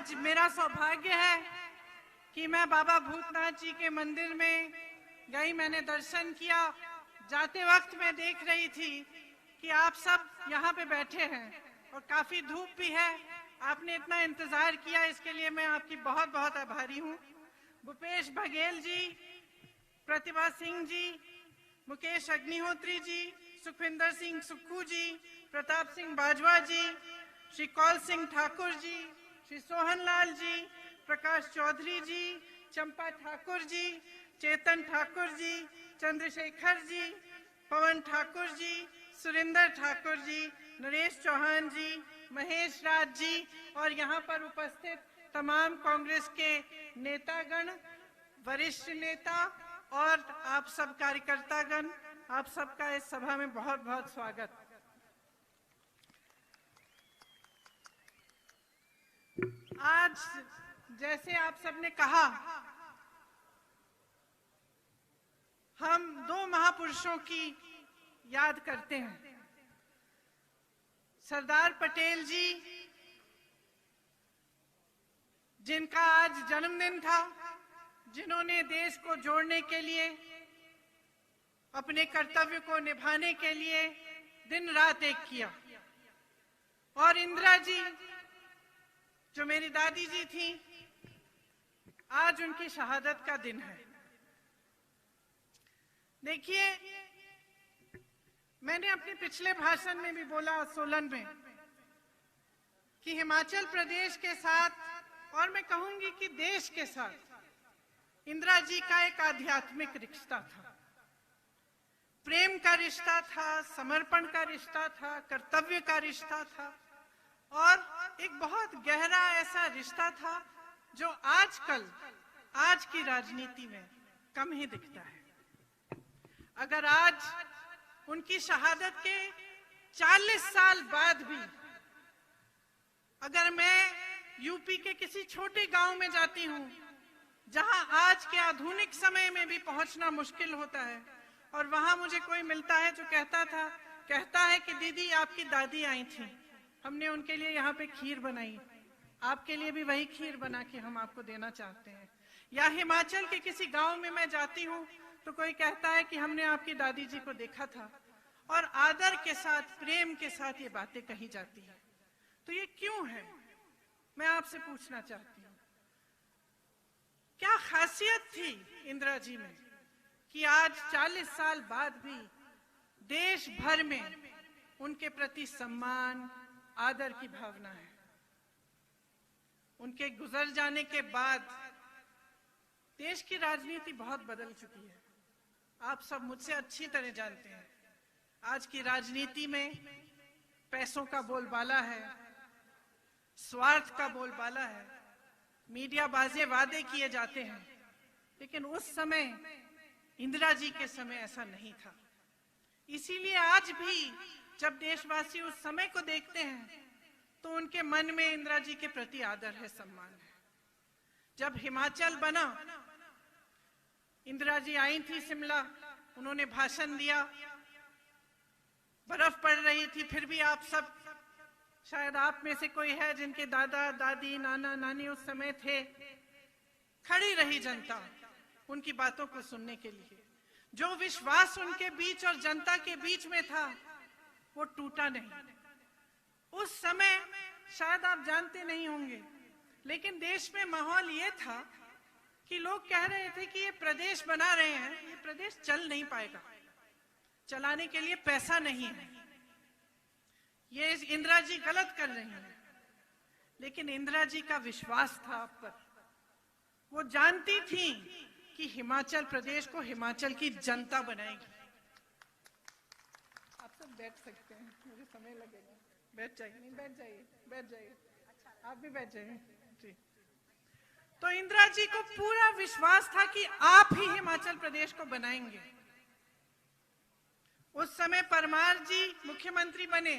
आज मेरा सौभाग्य है कि मैं बाबा भूतनाथ जी के मंदिर में गई, मैंने दर्शन किया। जाते वक्त मैं देख रही थी कि आप सब यहाँ पे बैठे हैं और काफी धूप भी है। आपने इतना इंतजार किया, इसके लिए मैं आपकी बहुत बहुत आभारी हूँ। भूपेश बघेल जी, प्रतिभा सिंह जी, मुकेश अग्निहोत्री जी, सुखविंदर सिंह सुक्खू जी, प्रताप सिंह बाजवा जी, श्री कौल सिंह ठाकुर जी, श्री सोहन लाल जी, प्रकाश चौधरी जी, चंपा ठाकुर जी, चेतन ठाकुर जी, चंद्रशेखर जी, पवन ठाकुर जी, सुरेंद्र ठाकुर जी, नरेश चौहान जी, महेश राज जी और यहाँ पर उपस्थित तमाम कांग्रेस के नेतागण, वरिष्ठ नेता और आप सब कार्यकर्तागण, आप सबका इस सभा में बहुत बहुत स्वागत। आज जैसे आप सबने कहा, हम दो महापुरुषों की याद करते हैं। सरदार पटेल जी, जिनका आज जन्मदिन था, जिन्होंने देश को जोड़ने के लिए, अपने कर्तव्य को निभाने के लिए दिन रात एक किया। और इंदिरा जी, जो मेरी दादी जी थी, आज उनकी शहादत का दिन है। देखिए, मैंने अपने पिछले भाषण में भी बोला सोलन में कि हिमाचल प्रदेश के साथ, और मैं कहूंगी कि देश के साथ, इंदिरा जी का एक आध्यात्मिक रिश्ता था, प्रेम का रिश्ता था, समर्पण का रिश्ता था, कर्तव्य का रिश्ता था और एक बहुत गहरा ऐसा रिश्ता था जो आजकल आज की राजनीति में कम ही दिखता है। अगर आज उनकी शहादत के 40 साल बाद भी अगर मैं यूपी के किसी छोटे गांव में जाती हूं, जहां आज के आधुनिक समय में भी पहुंचना मुश्किल होता है, और वहां मुझे कोई मिलता है जो कहता है कि दीदी आपकी दादी आई थी, हमने उनके लिए यहाँ पे खीर बनाई, आपके लिए भी वही खीर बना के हम आपको देना चाहते हैं। या हिमाचल के किसी गांव में मैं जाती हूँ तो कोई कहता है कि हमने आपकी दादी जी को देखा था, और आदर के साथ, प्रेम के साथ ये बातें कही जाती है। तो ये क्यों है, मैं आपसे पूछना चाहती हूँ। क्या खासियत थी इंदिरा जी में कि आज 40 साल बाद भी देश भर में उनके प्रति सम्मान, आदर की भावना है। उनके गुजर जाने के बाद देश की राजनीति बहुत बदल चुकी है। आप सब मुझसे अच्छी तरह जानते हैं, आज की राजनीति में पैसों का बोलबाला है, स्वार्थ का बोलबाला है, मीडिया बाजे वादे किए जाते हैं। लेकिन उस समय, इंदिरा जी के समय ऐसा नहीं था। इसीलिए आज भी जब देशवासी उस समय को देखते हैं तो उनके मन में इंदिरा जी के प्रति आदर है, सम्मान है। जब हिमाचल बना, इंदिरा जी आई थी शिमला, उन्होंने भाषण दिया, बर्फ पड़ रही थी, फिर भी आप सब, शायद आप में से कोई है जिनके दादा दादी, नाना नानी उस समय थे, खड़ी रही जनता उनकी बातों को सुनने के लिए। जो विश्वास उनके बीच और जनता के बीच में था वो टूटा नहीं। उस समय शायद आप जानते नहीं होंगे, लेकिन देश में माहौल ये था कि लोग कह रहे थे कि ये प्रदेश बना रहे हैं, ये प्रदेश चल नहीं पाएगा, चलाने के लिए पैसा नहीं है, ये इंदिरा जी गलत कर रही हैं। लेकिन इंदिरा जी का विश्वास था आप पर। वो जानती थी कि हिमाचल प्रदेश को हिमाचल की जनता बनाएगी। आप सब बैठ सकते हैं, मुझे समय लगेगा। बैठ जाइए, नहीं बैठ जाइए, बैठ जाइए, आप भी बैठ जाइए जी। तो इंदिरा जी को पूरा विश्वास था कि आप ही हिमाचल प्रदेश को बनाएंगे। उस समय परमार जी मुख्यमंत्री बने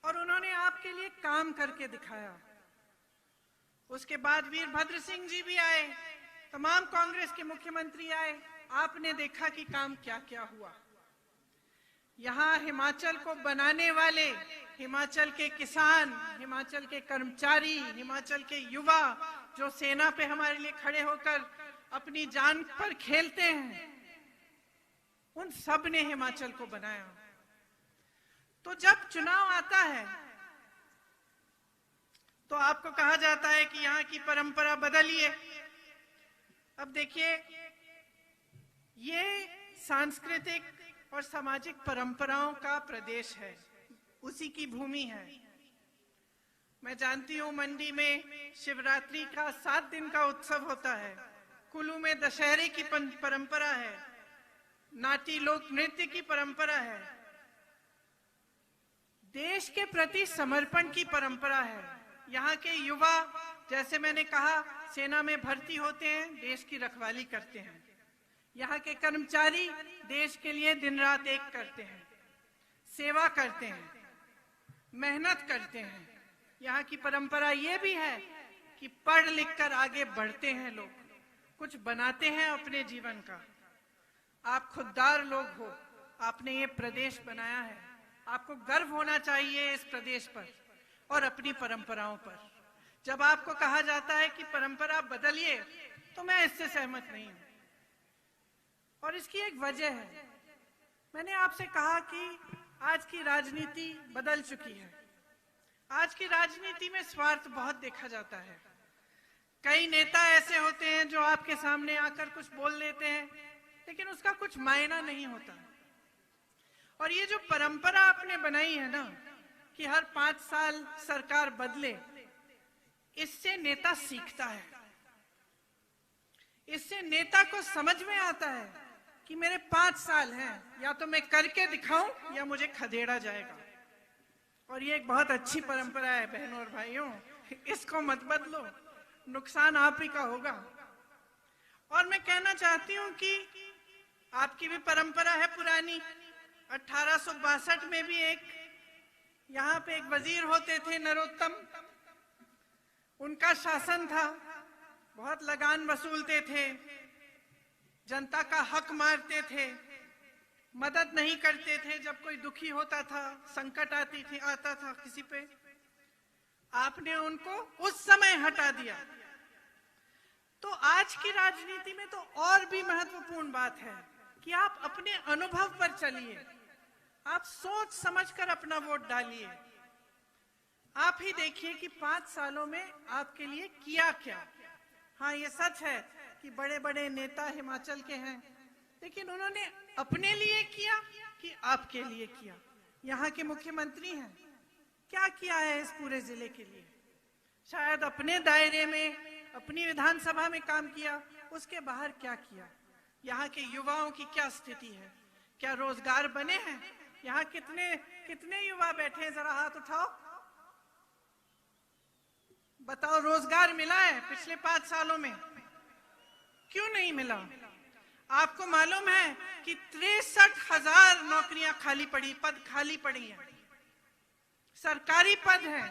और उन्होंने आपके लिए काम करके दिखाया। उसके बाद वीरभद्र सिंह जी भी आए, तमाम कांग्रेस के मुख्यमंत्री आए, आपने देखा कि काम क्या क्या हुआ। यहाँ हिमाचल को बनाने वाले हिमाचल के किसान, हिमाचल के कर्मचारी, हिमाचल के युवा जो सेना पे हमारे लिए खड़े होकर अपनी जान पर खेलते हैं, उन सब ने हिमाचल को बनाया। तो जब चुनाव आता है तो आपको कहा जाता है कि यहाँ की परंपरा बदलिए। अब देखिए, ये सांस्कृतिक और सामाजिक परंपराओं का प्रदेश है, उसी की भूमि है। मैं जानती हूँ मंडी में शिवरात्रि का 7 दिन का उत्सव होता है, कुल्लू में दशहरे की परंपरा है, नाटी लोक नृत्य की परंपरा है, देश के प्रति समर्पण की परंपरा है। यहाँ के युवा, जैसे मैंने कहा, सेना में भर्ती होते हैं, देश की रखवाली करते हैं। यहाँ के कर्मचारी देश के लिए दिन रात एक करते हैं, सेवा करते हैं, मेहनत करते हैं। यहाँ की परंपरा ये भी है कि पढ़ लिख कर आगे बढ़ते हैं लोग, कुछ बनाते हैं अपने जीवन का। आप खुददार लोग हो, आपने ये प्रदेश बनाया है, आपको गर्व होना चाहिए इस प्रदेश पर और अपनी परंपराओं पर। जब आपको कहा जाता है कि परंपरा बदलिए, तो मैं इससे सहमत नहीं हूं। और इसकी एक वजह है, मैंने आपसे कहा कि आज की राजनीति बदल चुकी है। आज की राजनीति में स्वार्थ बहुत देखा जाता है। कई नेता ऐसे होते हैं जो आपके सामने आकर कुछ बोल देते हैं, लेकिन उसका कुछ मायना नहीं होता। और ये जो परंपरा आपने बनाई है ना कि हर 5 साल सरकार बदले, इससे नेता सीखता है, इससे नेता को समझ में आता है कि मेरे 5 साल हैं, या तो मैं करके दिखाऊं या मुझे खदेड़ा जाएगा। और ये एक बहुत अच्छी परंपरा है बहनों और भाइयों, इसको मत बदलो, नुकसान आप ही का होगा। और मैं कहना चाहती हूं कि आपकी भी परंपरा है पुरानी। 1862 में भी यहाँ पे एक वजीर होते थे नरोत्तम, उनका शासन था, बहुत लगान वसूलते थे, जनता का हक मारते थे, मदद नहीं करते थे जब कोई दुखी होता था, संकट आता था किसी पे। आपने उनको उस समय हटा दिया। तो आज की राजनीति में तो और भी महत्वपूर्ण बात है कि आप अपने अनुभव पर चलिए, आप सोच समझकर अपना वोट डालिए। आप ही देखिए कि 5 सालों में आपके लिए किया क्या। हाँ, ये सच है कि बड़े बड़े नेता हिमाचल के हैं, लेकिन उन्होंने अपने लिए किया कि आपके लिए किया। यहाँ के मुख्यमंत्री हैं, क्या किया है इस पूरे जिले के लिए? शायद अपने दायरे में, अपनी विधानसभा में काम किया, उसके बाहर क्या किया? यहाँ के युवाओं की क्या स्थिति है? क्या रोजगार बने हैं? यहाँ कितने युवा बैठे हैं, जरा हाथ उठाओ, बताओ रोजगार मिला है पिछले 5 सालों में? क्यों नहीं मिला? आपको मालूम है कि 63,000 नौकरियां पद खाली पड़ी हैं, सरकारी पद हैं,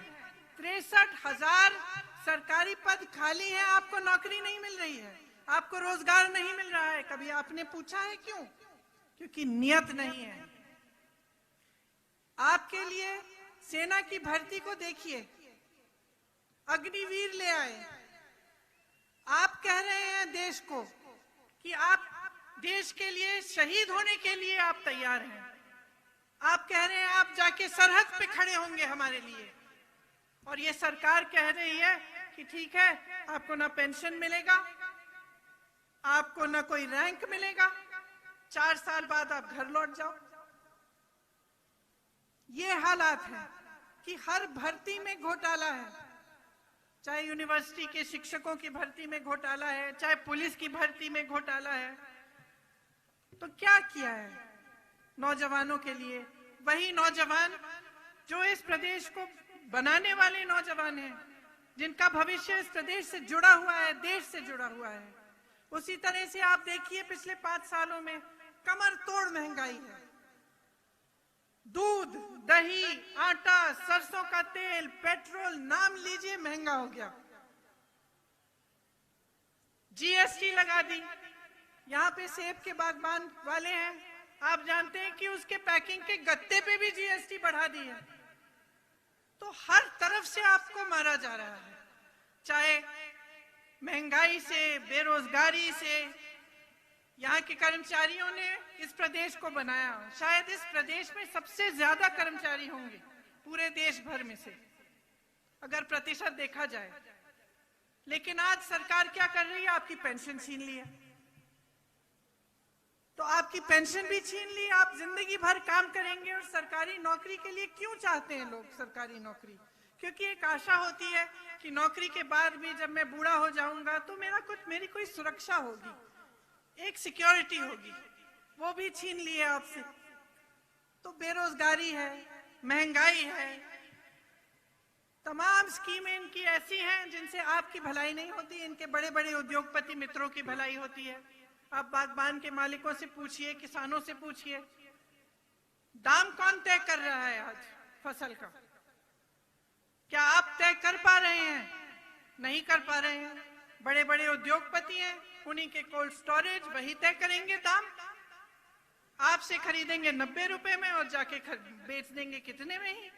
63,000 सरकारी पद खाली हैं, आपको नौकरी नहीं मिल रही है, आपको रोजगार नहीं मिल रहा है। कभी आपने पूछा है क्यों? क्योंकि नियत नहीं है। आपके लिए सेना की भर्ती को देखिए, अग्निवीर ले आए। आप कह रहे हैं देश को कि आप देश के लिए शहीद होने के लिए आप तैयार हैं। आप कह रहे हैं आप जाके सरहद पे खड़े होंगे हमारे लिए, और ये सरकार कह रही है कि ठीक है, आपको ना पेंशन मिलेगा, आपको ना कोई रैंक मिलेगा, 4 साल बाद आप घर लौट जाओ। ये हालात है कि हर भर्ती में घोटाला है, चाहे यूनिवर्सिटी के शिक्षकों की भर्ती में घोटाला है, चाहे पुलिस की भर्ती में घोटाला है। तो क्या किया है नौजवानों के लिए? वही नौजवान जो इस प्रदेश को बनाने वाले नौजवान हैं, जिनका भविष्य इस प्रदेश से जुड़ा हुआ है, देश से जुड़ा हुआ है। उसी तरह से आप देखिए पिछले 5 सालों में कमर तोड़ महंगाई है। दूध, दही, आटा, सरसों का तेल, पेट्रोल, नाम लीजिए, महंगा हो गया। जीएसटी लगा दी। यहाँ पे सेब के बागबान वाले हैं, आप जानते हैं कि उसके पैकिंग के गत्ते पे भी जीएसटी बढ़ा दी है। तो हर तरफ से आपको मारा जा रहा है, चाहे महंगाई से, बेरोजगारी से। यहाँ के कर्मचारियों ने इस प्रदेश को बनाया, शायद इस प्रदेश में सबसे ज्यादा कर्मचारी होंगे पूरे देश भर में से, अगर प्रतिशत देखा जाए। लेकिन आज सरकार क्या कर रही है? आपकी पेंशन छीन ली है। तो आपकी पेंशन भी छीन ली, आप जिंदगी भर काम करेंगे। और सरकारी नौकरी के लिए क्यों चाहते हैं लोग सरकारी नौकरी? क्योंकि एक आशा होती है कि नौकरी के बाद भी जब मैं बूढ़ा हो जाऊंगा तो मेरी कोई सुरक्षा होगी, एक सिक्योरिटी होगी। वो भी छीन ली है आपसे। तो बेरोजगारी है, महंगाई है, तमाम स्कीमें इनकी ऐसी हैं जिनसे आपकी भलाई नहीं होती, इनके बड़े बड़े उद्योगपति मित्रों की भलाई होती है। आप बागबान के मालिकों से पूछिए, किसानों से पूछिए, दाम कौन तय कर रहा है आज फसल का? क्या आप तय कर पा रहे हैं? नहीं कर पा रहे हैं। बड़े बड़े उद्योगपति हैं, उन्हीं के कोल्ड स्टोरेज वही तय करेंगे दाम। आपसे खरीदेंगे 90 रुपए में और जाके बेच देंगे कितने में ही,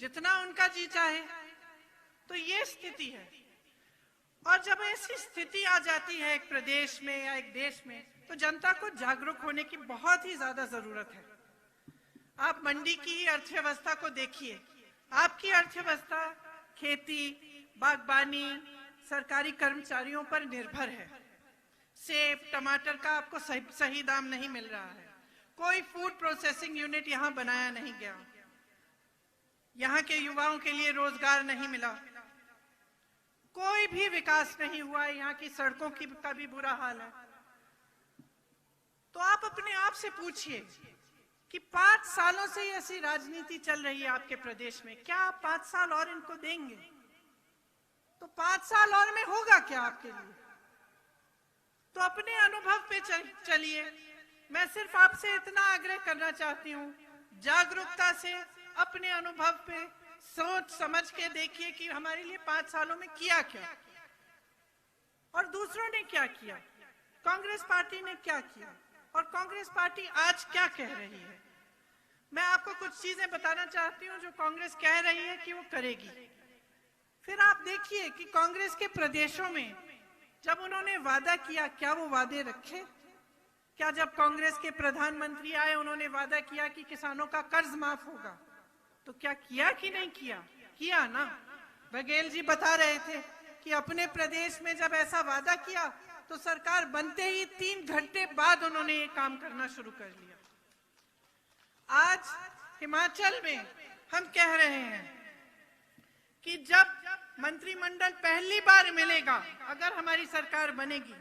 जितना उनका जी चाहे। तो ये स्थिति है। और जब ऐसी स्थिति आ जाती है एक प्रदेश में या एक देश में, तो जनता को जागरूक होने की बहुत ही ज्यादा जरूरत है। आप मंडी की अर्थव्यवस्था को देखिए। आपकी अर्थव्यवस्था खेती, बागबानी, सरकारी कर्मचारियों पर निर्भर है। सेब, टमाटर का आपको सही दाम नहीं मिल रहा है। कोई फूड प्रोसेसिंग यूनिट यहाँ बनाया नहीं गया। यहाँ के युवाओं के लिए रोजगार नहीं मिला। कोई भी विकास नहीं हुआ। यहाँ की सड़कों का भी बुरा हाल है। तो आप अपने आप से पूछिए कि 5 सालों से ऐसी राजनीति चल रही है आपके प्रदेश में, क्या आप 5 साल और इनको देंगे? तो 5 साल और में होगा क्या आपके लिए? तो अपने अनुभव पे चलिए। मैं सिर्फ आपसे इतना आग्रह करना चाहती हूँ, जागरूकता से अपने अनुभव पे सोच समझ के देखिए कि हमारे लिए 5 सालों में किया क्या और दूसरों ने क्या किया, कांग्रेस पार्टी ने क्या किया और कांग्रेस पार्टी आज क्या कह रही है। मैं आपको कुछ चीजें बताना चाहती हूँ जो कांग्रेस कह रही है कि वो करेगी। फिर आप देखिए कि कांग्रेस के प्रदेशों में जब उन्होंने वादा किया, क्या वो वादे रखे? क्या जब कांग्रेस के प्रधानमंत्री आए उन्होंने वादा किया कि किसानों का कर्ज माफ होगा? तो क्या किया कि नहीं किया? किया ना। बघेल जी बता रहे थे कि अपने प्रदेश में जब ऐसा वादा किया तो सरकार बनते ही 3 घंटे बाद उन्होंने ये काम करना शुरू कर लिया। आज हिमाचल में हम कह रहे हैं कि जब मंत्रिमंडल पहली बार मिलेगा, अगर हमारी सरकार बनेगी,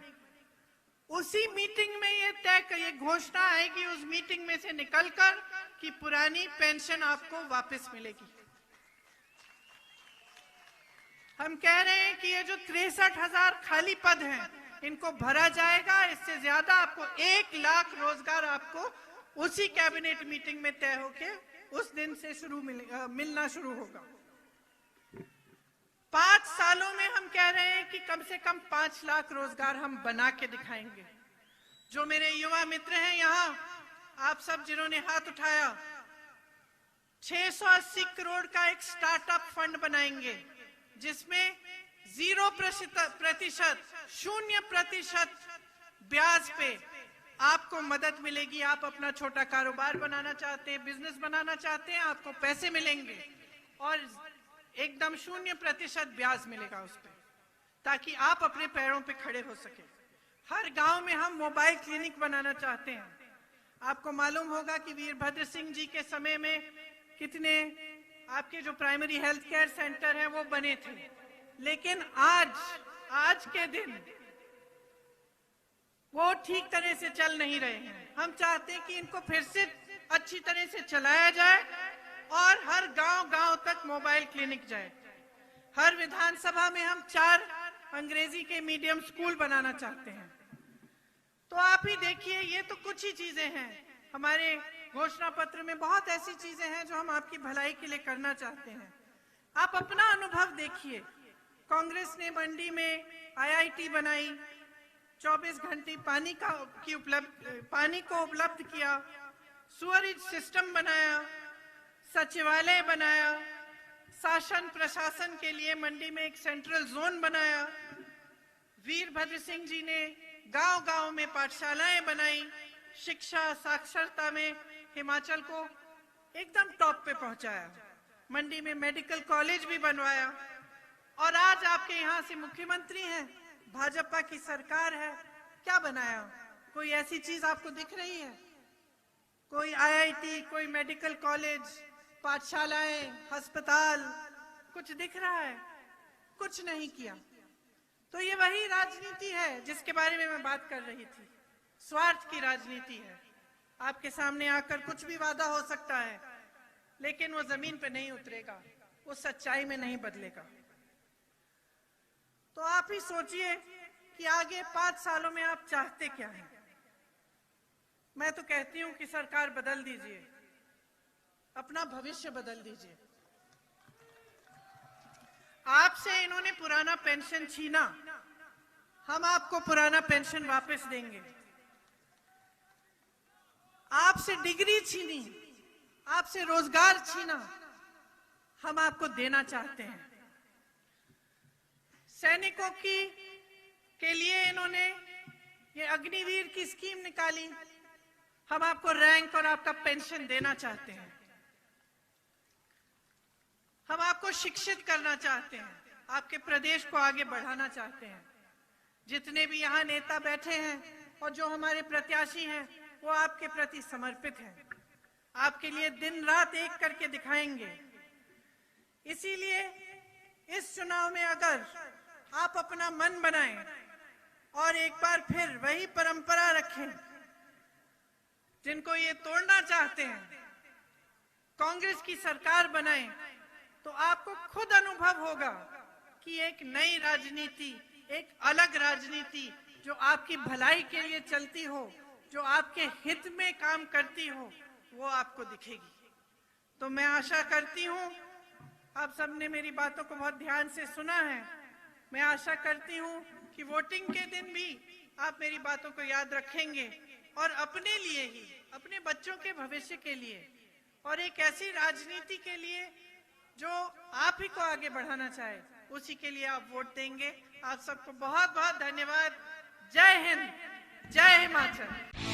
उसी मीटिंग में ये घोषणा आएगी उस मीटिंग में से निकलकर कि पुरानी पेंशन आपको वापस मिलेगी। हम कह रहे हैं कि ये जो 63,000 खाली पद हैं, इनको भरा जाएगा। इससे ज्यादा आपको 1 लाख रोजगार आपको उसी कैबिनेट मीटिंग में तय होके उस दिन से मिलना शुरू होगा। 5 सालों में हम कह रहे हैं कि कम से कम 5 लाख रोजगार हम बना के दिखाएंगे। जो मेरे युवा मित्र हैं यहाँ, आप सब जिन्होंने हाथ उठाया, 680 करोड़ का एक स्टार्टअप फंड बनाएंगे जिसमें 0% ब्याज पे आपको मदद मिलेगी। आप अपना छोटा कारोबार बनाना चाहते हैं, बिजनेस बनाना चाहते हैं, आपको पैसे मिलेंगे और एकदम 0% ब्याज मिलेगा उस पर, ताकि आप अपने पैरों पे खड़े हो सके। हर गांव में हम मोबाइल क्लिनिक बनाना चाहते हैं। आपको मालूम होगा कि वीरभद्र सिंह जी के समय में कितने आपके जो प्राइमरी हेल्थ केयर सेंटर हैं वो बने थे, लेकिन आज के दिन वो ठीक तरह से चल नहीं रहे हैं। हम चाहते हैं कि इनको फिर से अच्छी तरह से चलाया जाए और हर गांव तक मोबाइल क्लिनिक जाए। हर विधानसभा में हम 4 अंग्रेजी के मीडियम स्कूल बनाना चाहते हैं। तो आप ही देखिए, ये तो कुछ ही चीजें हैं। हमारे घोषणा पत्र में बहुत ऐसी चीजें हैं जो हम आपकी भलाई के लिए करना चाहते हैं। आप अपना अनुभव देखिए। कांग्रेस ने मंडी में IIT बनाई, 24 घंटे पानी को उपलब्ध किया, सुअरेज सिस्टम बनाया, सचिवालय बनाया, शासन प्रशासन के लिए मंडी में एक सेंट्रल जोन बनाया। वीरभद्र सिंह जी ने गांव-गांव में पाठशालाएं बनाई। शिक्षा साक्षरता में हिमाचल को एकदम टॉप पे पहुंचाया। मंडी में मेडिकल कॉलेज भी बनवाया। और आज आपके यहाँ से मुख्यमंत्री हैं, भाजपा की सरकार है, क्या बनाया? कोई ऐसी चीज आपको दिख रही है? कोई आईआईटी, कोई मेडिकल कॉलेज, पाठशालाएं, अस्पताल, कुछ दिख रहा है? कुछ नहीं किया। तो ये वही राजनीति है जिसके बारे में मैं बात कर रही थी। स्वार्थ की राजनीति है। आपके सामने आकर कुछ भी वादा हो सकता है, लेकिन वो जमीन पे नहीं उतरेगा, वो सच्चाई में नहीं बदलेगा। तो आप ही सोचिए कि आगे 5 सालों में आप चाहते क्या हैं? मैं तो कहती हूं कि सरकार बदल दीजिए, अपना भविष्य बदल दीजिए। आपसे इन्होंने पुराना पेंशन छीना, हम आपको पुराना पेंशन वापस देंगे। आपसे डिग्री छीनी, आपसे रोजगार छीना, हम आपको देना चाहते हैं। सैनिकों के लिए इन्होंने ये अग्निवीर की स्कीम निकाली, हम आपको रैंक और आपका पेंशन देना चाहते हैं। हम आपको शिक्षित करना चाहते हैं, आपके प्रदेश को आगे बढ़ाना चाहते हैं। जितने भी यहाँ नेता बैठे हैं और जो हमारे प्रत्याशी हैं, वो आपके प्रति समर्पित हैं। आपके लिए दिन रात एक करके दिखाएंगे। इसीलिए इस चुनाव में अगर आप अपना मन बनाएं और एक बार फिर वही परंपरा रखें जिनको ये तोड़ना चाहते हैं, कांग्रेस की सरकार बनाएं, तो आपको खुद अनुभव होगा कि एक नई राजनीति, एक अलग राजनीति जो आपकी भलाई के लिए चलती हो, जो आपके हित में काम करती हो, वो आपको दिखेगी। तो मैं आशा करती हूँ आप सबने मेरी बातों को बहुत ध्यान से सुना है। मैं आशा करती हूँ कि वोटिंग के दिन भी आप मेरी बातों को याद रखेंगे और अपने लिए ही, अपने बच्चों के भविष्य के लिए और एक ऐसी राजनीति के लिए जो आप ही को आगे बढ़ाना चाहे, उसी के लिए आप वोट देंगे। आप सबको बहुत बहुत धन्यवाद। जय हिंद, जय हिमाचल।